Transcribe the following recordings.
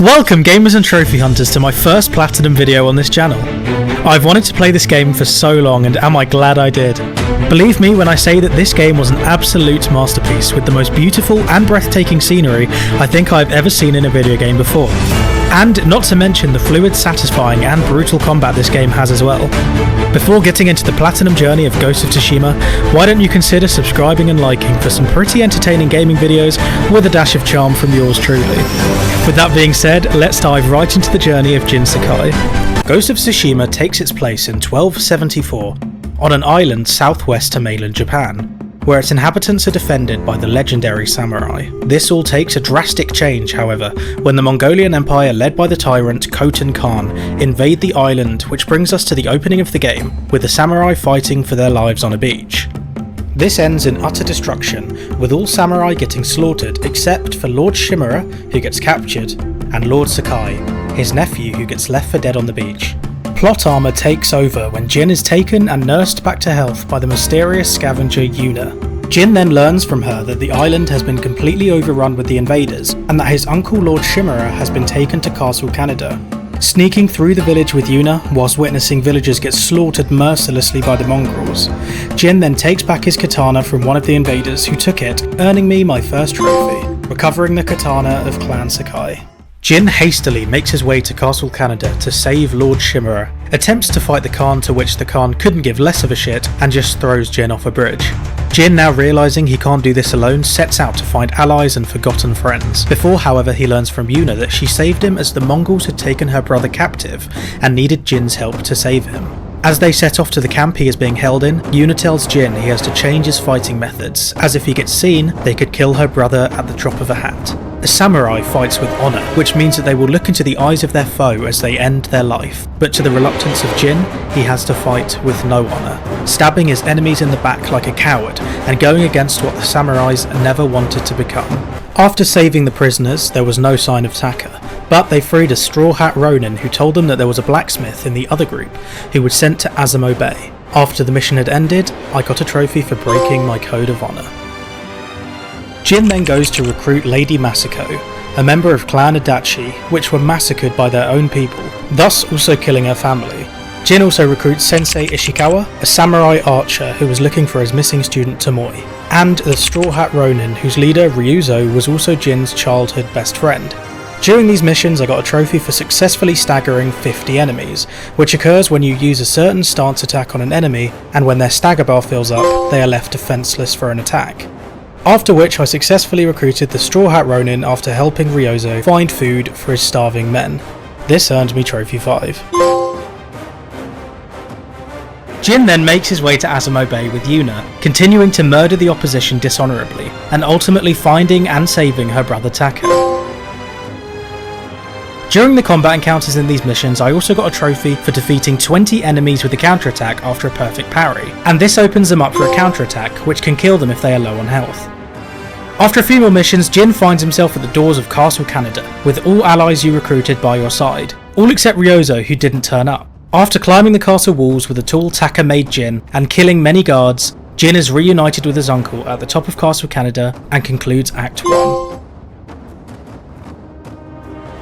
Welcome gamers and trophy hunters to my first platinum video on this channel. I've wanted to play this game for so long and am I glad I did. Believe me when I say that this game was an absolute masterpiece with the most beautiful and breathtaking scenery I think I've ever seen in a video game before. And not to mention the fluid, satisfying and brutal combat this game has as well. Before getting into the platinum journey of Ghost of Tsushima, why don't you consider subscribing and liking for some pretty entertaining gaming videos with a dash of charm from yours truly. With that being said, let's dive right into the journey of Jin Sakai. Ghost of Tsushima takes its place in 1274 on an island southwest to mainland Japan, where its inhabitants are defended by the legendary samurai. This all takes a drastic change, however, when the Mongolian Empire led by the tyrant Khotan Khan invade the island, which brings us to the opening of the game, with the samurai fighting for their lives on a beach. This ends in utter destruction, with all samurai getting slaughtered except for Lord Shimura, who gets captured, and Lord Sakai, his nephew, who gets left for dead on the beach. Plot armor takes over when Jin is taken and nursed back to health by the mysterious scavenger Yuna. Jin then learns from her that the island has been completely overrun with the invaders and that his uncle Lord Shimura has been taken to Castle Canada. Sneaking through the village with Yuna whilst witnessing villagers get slaughtered mercilessly by the mongrels, Jin then takes back his katana from one of the invaders who took it, earning me my first trophy, recovering the katana of Clan Sakai. Jin hastily makes his way to Castle Canada to save Lord Shimura, attempts to fight the Khan, to which the Khan couldn't give less of a shit and just throws Jin off a bridge. Jin, now realising he can't do this alone, sets out to find allies and forgotten friends. Before, however, he learns from Yuna that she saved him as the Mongols had taken her brother captive and needed Jin's help to save him. As they set off to the camp he is being held in, Yuna tells Jin he has to change his fighting methods, as if he gets seen, they could kill her brother at the drop of a hat. A samurai fights with honour, which means that they will look into the eyes of their foe as they end their life, but to the reluctance of Jin, he has to fight with no honour, stabbing his enemies in the back like a coward and going against what the samurais never wanted to become. After saving the prisoners, there was no sign of Taka, but they freed a Straw Hat Ronin who told them that there was a blacksmith in the other group who was sent to Azamo Bay. After the mission had ended, I got a trophy for breaking my code of honour. Jin then goes to recruit Lady Masako, a member of Clan Adachi, which were massacred by their own people, thus also killing her family. Jin also recruits Sensei Ishikawa, a samurai archer who was looking for his missing student Tomoe, and the Straw Hat Ronin, whose leader Ryuzo was also Jin's childhood best friend. During these missions I got a trophy for successfully staggering 50 enemies, which occurs when you use a certain stance attack on an enemy, and when their stagger bar fills up, they are left defenseless for an attack. After which I successfully recruited the Straw Hat Ronin after helping Ryuzo find food for his starving men. This earned me trophy 5. Jin then makes his way to Azamo Bay with Yuna, continuing to murder the opposition dishonourably, and ultimately finding and saving her brother Taka. During the combat encounters in these missions, I also got a trophy for defeating 20 enemies with a counterattack after a perfect parry, and this opens them up for a counterattack, which can kill them if they are low on health. After a few more missions, Jin finds himself at the doors of Castle Canada, with all allies you recruited by your side, all except Ryuzo, who didn't turn up. After climbing the castle walls with a tool Taka made Jin, and killing many guards, Jin is reunited with his uncle at the top of Castle Canada and concludes Act 1.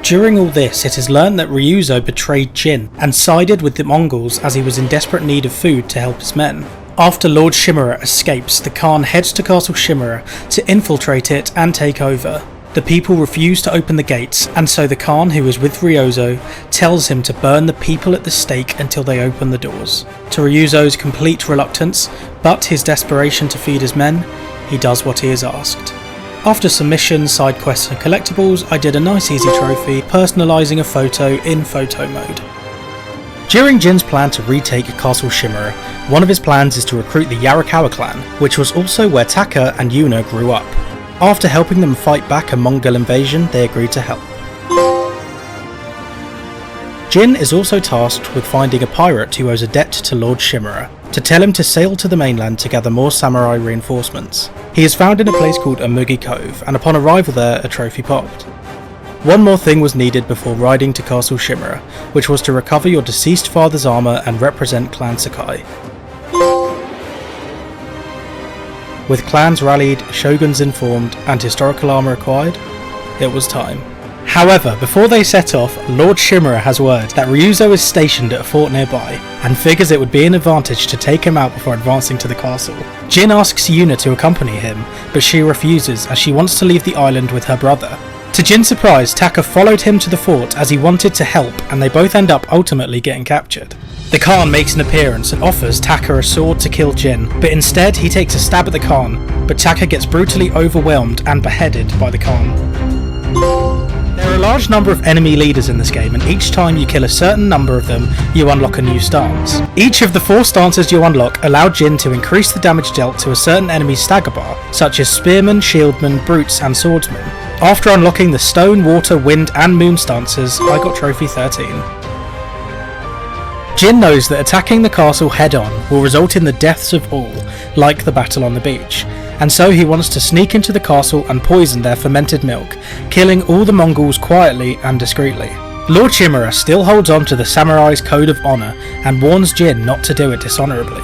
During all this, it is learned that Ryuzo betrayed Jin and sided with the Mongols as he was in desperate need of food to help his men. After Lord Shimura escapes, the Khan heads to Castle Shimura to infiltrate it and take over. The people refuse to open the gates, and so the Khan, who is with Ryuzo, tells him to burn the people at the stake until they open the doors. To Ryuzo's complete reluctance, but his desperation to feed his men, he does what he is asked. After some missions, side quests and collectibles, I did a nice easy trophy, personalising a photo in photo mode. During Jin's plan to retake Castle Shimura, one of his plans is to recruit the Yarikawa clan, which was also where Taka and Yuna grew up. After helping them fight back a Mongol invasion, they agreed to help. Jin is also tasked with finding a pirate who owes a debt to Lord Shimura, to tell him to sail to the mainland to gather more samurai reinforcements. He is found in a place called Amugi Cove, and upon arrival there, a trophy popped. One more thing was needed before riding to Castle Shimura, which was to recover your deceased father's armour and represent Clan Sakai. With clans rallied, shoguns informed, and historical armour acquired, it was time. However, before they set off, Lord Shimura has word that Ryuzo is stationed at a fort nearby, and figures it would be an advantage to take him out before advancing to the castle. Jin asks Yuna to accompany him, but she refuses as she wants to leave the island with her brother. To Jin's surprise, Taka followed him to the fort as he wanted to help, and they both end up ultimately getting captured. The Khan makes an appearance and offers Taka a sword to kill Jin, but instead he takes a stab at the Khan, but Taka gets brutally overwhelmed and beheaded by the Khan. There are a large number of enemy leaders in this game, and each time you kill a certain number of them, you unlock a new stance. Each of the 4 stances you unlock allow Jin to increase the damage dealt to a certain enemy's stagger bar, such as spearmen, shieldmen, brutes and swordsmen. After unlocking the stone, water, wind and moon stances, I got trophy 13. Jin knows that attacking the castle head-on will result in the deaths of all, like the battle on the beach, and so he wants to sneak into the castle and poison their fermented milk, killing all the Mongols quietly and discreetly. Lord Shimura still holds on to the samurai's code of honour and warns Jin not to do it dishonourably.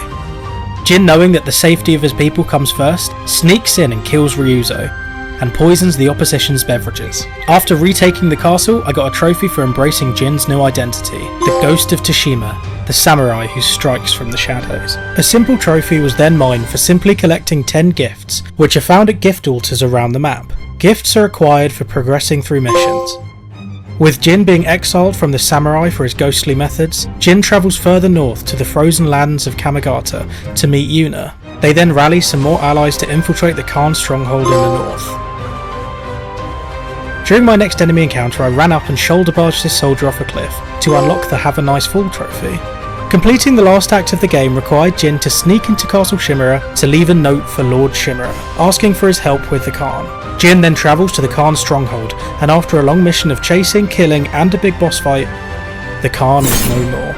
Jin, knowing that the safety of his people comes first, sneaks in and kills Ryuzo, and poisons the opposition's beverages. After retaking the castle, I got a trophy for embracing Jin's new identity, the Ghost of Tsushima, the samurai who strikes from the shadows. A simple trophy was then mine for simply collecting 10 gifts, which are found at gift altars around the map. Gifts are acquired for progressing through missions. With Jin being exiled from the samurai for his ghostly methods, Jin travels further north to the frozen lands of Kamigata to meet Yuna. They then rally some more allies to infiltrate the Khan stronghold in the north. During my next enemy encounter, I ran up and shoulder barged this soldier off a cliff to unlock the Have a Nice Fall trophy. Completing the last act of the game required Jin to sneak into Castle Shimura to leave a note for Lord Shimura, asking for his help with the Khan. Jin then travels to the Khan stronghold, and after a long mission of chasing, killing and a big boss fight, the Khan is no more.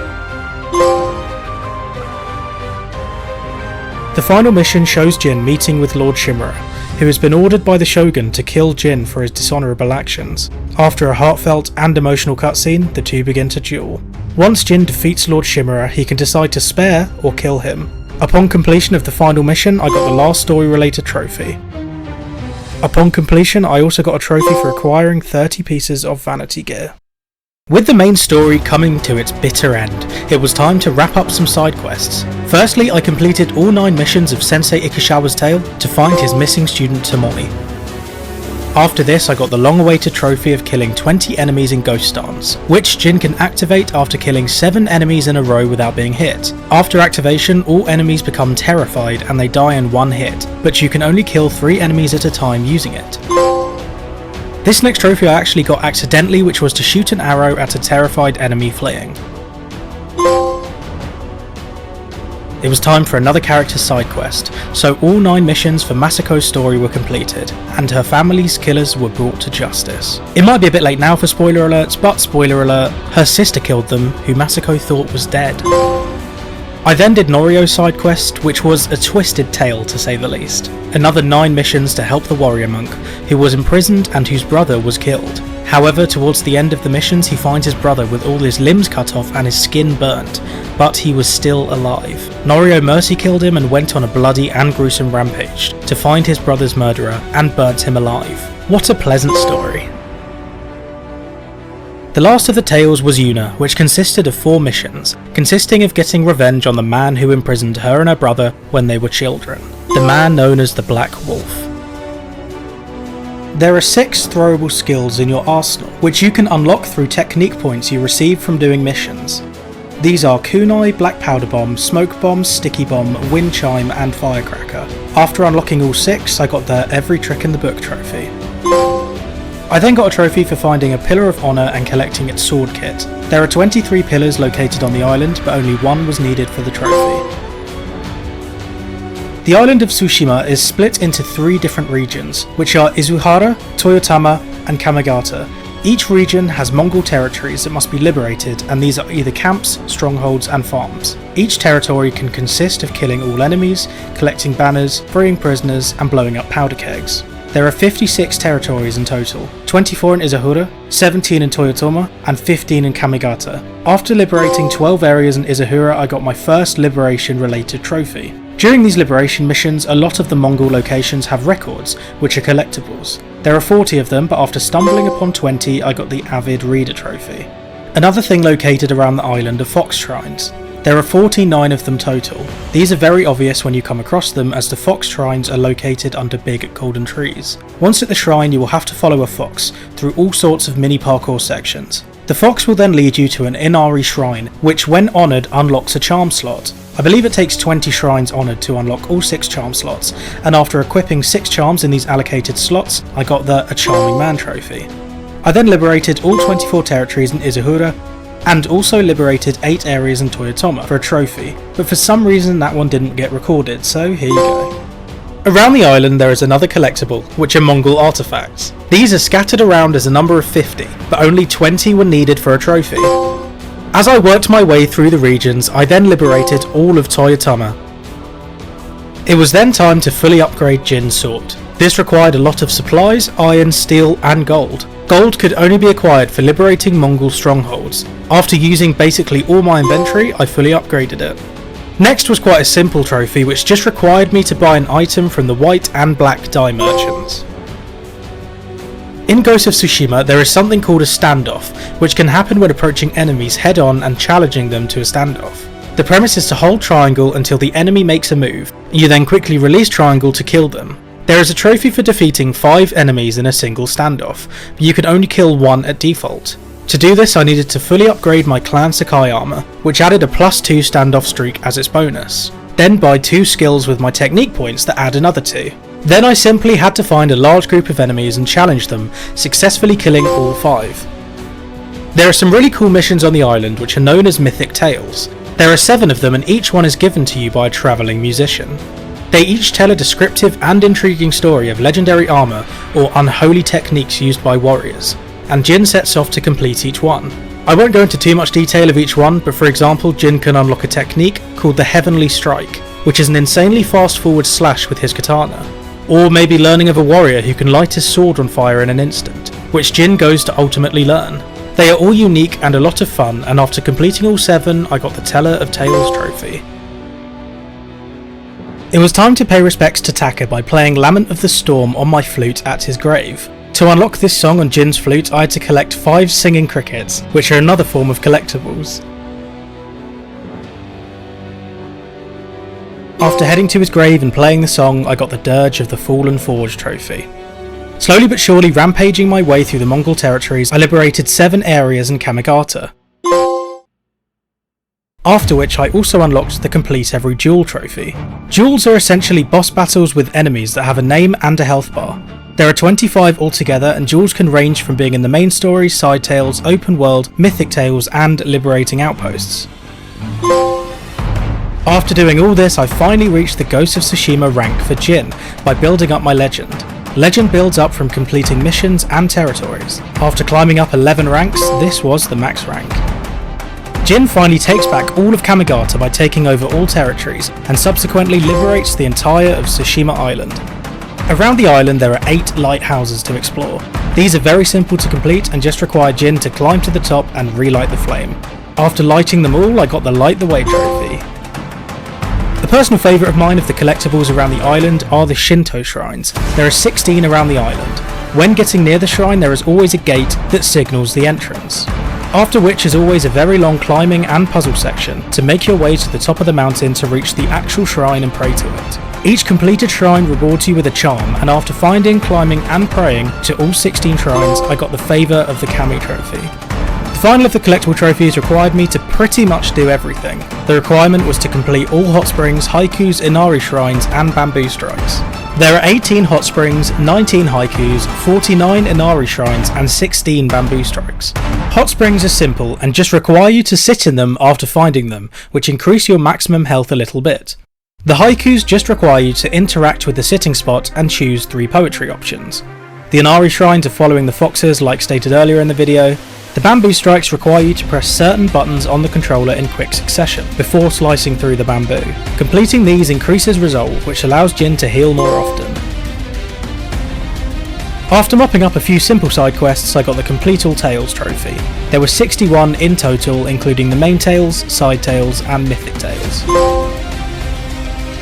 The final mission shows Jin meeting with Lord Shimura, who has been ordered by the Shogun to kill Jin for his dishonourable actions. After a heartfelt and emotional cutscene, the two begin to duel. Once Jin defeats Lord Shimura, he can decide to spare or kill him. Upon completion of the final mission, I got the last story related trophy. Upon completion, I also got a trophy for acquiring 30 pieces of vanity gear. With the main story coming to its bitter end, it was time to wrap up some side quests. Firstly, I completed all 9 missions of Sensei Ikusawa's tale to find his missing student Tomoe. After this, I got the long-awaited trophy of killing 20 enemies in Ghost Dance, which Jin can activate after killing 7 enemies in a row without being hit. After activation, all enemies become terrified and they die in one hit, but you can only kill 3 enemies at a time using it. This next trophy I actually got accidentally, which was to shoot an arrow at a terrified enemy fleeing. It was time for another character's side quest, so all 9 missions for Masako's story were completed, and her family's killers were brought to justice. It might be a bit late now for spoiler alerts, but spoiler alert, her sister killed them, who Masako thought was dead. I then did Norio's side quest, which was a twisted tale to say the least. Another 9 missions to help the warrior monk, who was imprisoned and whose brother was killed. However, towards the end of the missions he finds his brother with all his limbs cut off and his skin burnt, but he was still alive. Norio mercy killed him and went on a bloody and gruesome rampage to find his brother's murderer and burnt him alive. What a pleasant story. The last of the tales was Yuna, which consisted of 4 missions, consisting of getting revenge on the man who imprisoned her and her brother when they were children, the man known as the Black Wolf. There are 6 throwable skills in your arsenal, which you can unlock through technique points you receive from doing missions. These are Kunai, Black Powder Bomb, Smoke Bomb, Sticky Bomb, Wind Chime and Firecracker. After unlocking all 6, I got the Every Trick in the Book trophy. I then got a trophy for finding a Pillar of Honour and collecting its sword kit. There are 23 pillars located on the island, but only 1 was needed for the trophy. The island of Tsushima is split into 3 different regions, which are Izuhara, Toyotama and Kamigata. Each region has Mongol territories that must be liberated, and these are either camps, strongholds and farms. Each territory can consist of killing all enemies, collecting banners, freeing prisoners and blowing up powder kegs. There are 56 territories in total, 24 in Izuhara, 17 in Toyotama, and 15 in Kamigata. After liberating 12 areas in Izuhara, I got my first liberation related trophy. During these liberation missions, a lot of the Mongol locations have records, which are collectibles. There are 40 of them, but after stumbling upon 20 I got the Avid Reader trophy. Another thing located around the island are fox shrines. There are 49 of them total. These are very obvious when you come across them, as the fox shrines are located under big golden trees. Once at the shrine you will have to follow a fox through all sorts of mini parkour sections. The fox will then lead you to an Inari shrine, which when honoured unlocks a charm slot. I believe it takes 20 shrines honoured to unlock all 6 charm slots, and after equipping 6 charms in these allocated slots, I got the A Charming Man trophy. I then liberated all 24 territories in Izuhura, and also liberated 8 areas in Toyotama for a trophy, but for some reason that one didn't get recorded, so here you go. Around the island there is another collectible, which are Mongol artifacts. These are scattered around as a number of 50, but only 20 were needed for a trophy. As I worked my way through the regions, I then liberated all of Toyotama. It was then time to fully upgrade Jin's sword. This required a lot of supplies, iron, steel and gold. Gold could only be acquired for liberating Mongol strongholds. After using basically all my inventory, I fully upgraded it. Next was quite a simple trophy which just required me to buy an item from the white and black dye merchants. In Ghost of Tsushima there is something called a standoff, which can happen when approaching enemies head on and challenging them to a standoff. The premise is to hold triangle until the enemy makes a move. You then quickly release triangle to kill them. There is a trophy for defeating 5 enemies in a single standoff, but you can only kill 1 at default. To do this I needed to fully upgrade my Clan Sakai armor, which added a +2 standoff streak as its bonus. Then buy 2 skills with my technique points that add another 2. Then I simply had to find a large group of enemies and challenge them, successfully killing all 5. There are some really cool missions on the island which are known as Mythic tales. There are 7 of them and each one is given to you by a travelling musician. They each tell a descriptive and intriguing story of legendary armour or unholy techniques used by warriors, and Jin sets off to complete each one. I won't go into too much detail of each one, but for example Jin can unlock a technique called the Heavenly Strike, which is an insanely fast forward slash with his katana. Or maybe learning of a warrior who can light his sword on fire in an instant, which Jin goes to ultimately learn. They are all unique and a lot of fun, and after completing all 7 I got the Teller of Tales trophy. It was time to pay respects to Taka by playing Lament of the Storm on my flute at his grave. To unlock this song on Jin's flute I had to collect 5 singing crickets, which are another form of collectibles. After heading to his grave and playing the song I got the Dirge of the Fallen Forge trophy. Slowly but surely rampaging my way through the Mongol territories I liberated 7 areas in Kamigata. After which I also unlocked the Complete Every Duel trophy. Duels are essentially boss battles with enemies that have a name and a health bar. There are 25 altogether, and duels can range from being in the main story, side tales, open world, mythic tales and liberating outposts. After doing all this I finally reached the Ghost of Tsushima rank for Jin by building up my legend. Legend builds up from completing missions and territories. After climbing up 11 ranks, this was the max rank. Jin finally takes back all of Kamigata by taking over all territories, and subsequently liberates the entire of Tsushima Island. Around the island there are 8 lighthouses to explore. These are very simple to complete and just require Jin to climb to the top and relight the flame. After lighting them all I got the Light the Way trophy. A personal favourite of mine of the collectibles around the island are the Shinto shrines. There are 16 around the island. When getting near the shrine there is always a gate that signals the entrance. After which is always a very long climbing and puzzle section to make your way to the top of the mountain to reach the actual shrine and pray to it. Each completed shrine rewards you with a charm, and after finding, climbing and praying to all 16 shrines I got the Favour of the Kami trophy. The final of the collectible trophies required me to pretty much do everything. The requirement was to complete all hot springs, haikus, Inari shrines and bamboo strikes. There are 18 hot springs, 19 haikus, 49 Inari shrines and 16 bamboo strikes. Hot springs are simple and just require you to sit in them after finding them, which increase your maximum health a little bit. The haikus just require you to interact with the sitting spot and choose 3 poetry options. The Inari shrines are following the foxes like stated earlier in the video. The bamboo strikes require you to press certain buttons on the controller in quick succession before slicing through the bamboo. Completing these increases resolve, which allows Jin to heal more often. After mopping up a few simple side quests I got the Complete All Tales trophy. There were 61 in total, including the main tales, side tales and mythic tales.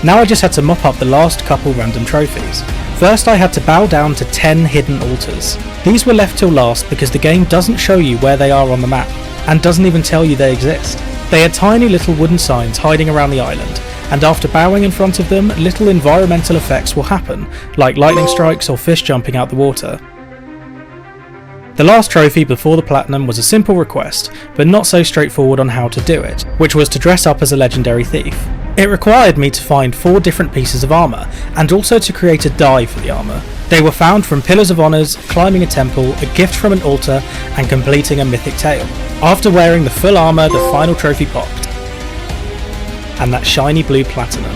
Now I just had to mop up the last couple random trophies. First, I had to bow down to 10 hidden altars. These were left till last because the game doesn't show you where they are on the map, and doesn't even tell you they exist. They are tiny little wooden signs hiding around the island, and after bowing in front of them, little environmental effects will happen, like lightning strikes or fish jumping out the water. The last trophy before the platinum was a simple request, but not so straightforward on how to do it, which was to dress up as a legendary thief. It required me to find 4 different pieces of armour, and also to create a dye for the armour. They were found from pillars of honours, climbing a temple, a gift from an altar, and completing a mythic tale. After wearing the full armour, the final trophy popped, and that shiny blue platinum.